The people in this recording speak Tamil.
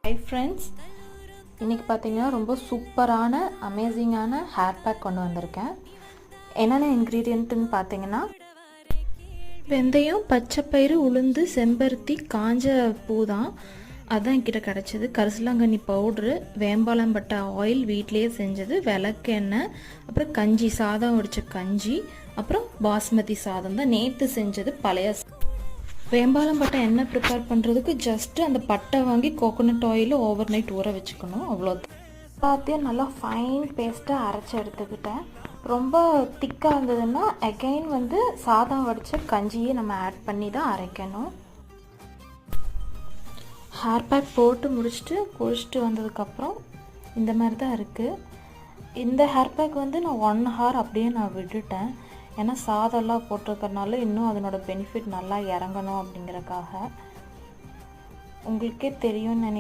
ஹாய் ஃப்ரெண்ட்ஸ், இன்றைக்கி பார்த்தீங்கன்னா ரொம்ப சூப்பரான அமேசிங்கான ஹேர் பேக் கொண்டு வந்திருக்கேன். என்னென்ன இன்க்ரீடியண்ட்டுன்னு பார்த்தீங்கன்னா, வெந்தயம், பச்சைப்பயிறு, உளுந்து, செம்பருத்தி, காஞ்ச பூ தான். அதுதான் என்கிட்ட கிடச்சிது. கரிசலாங்கண்ணி பவுட்ரு, வேம்பாலம்பட்டை ஆயில் வீட்லேயே செஞ்சது, விளக்கெண்ணெய், அப்புறம் கஞ்சி, சாதம் வடித்த கஞ்சி, அப்புறம் பாஸ்மதி சாதம் தான் நேற்று செஞ்சது. பழைய வேம்பாலம்பட்டை எண்ணெய் ப்ரிப்பேர் பண்ணுறதுக்கு ஜஸ்ட்டு அந்த பட்டை வாங்கி கோகோனட் ஆயிலில் ஓவர் நைட் ஊற வச்சுக்கணும், அவ்வளோதான். எல்லாத்தையும் நல்லா ஃபைன் பேஸ்ட்டாக அரைச்சி எடுத்துக்கிட்டேன். ரொம்ப திக்காக இருந்ததுன்னா அகெயின் சாதம் வடித்த கஞ்சியை நம்ம ஆட் பண்ணி தான் அரைக்கணும். ஹேர் பேக் போட்டு முடிச்சுட்டு குளிச்சுட்டு வந்ததுக்கப்புறம் இந்த மாதிரி தான் இருக்குது. இந்த ஹேர் பேக் நான் 1 hour அப்படியே நான் விட்டுட்டேன். ஏன்னா சாதம்லாம் போட்டிருக்கறனால இன்னும் அதனோட பெனிஃபிட் நல்லா இறங்கணும் அப்படிங்கிறக்காக. உங்களுக்கே தெரியும்னு நினைக்கிறேன்.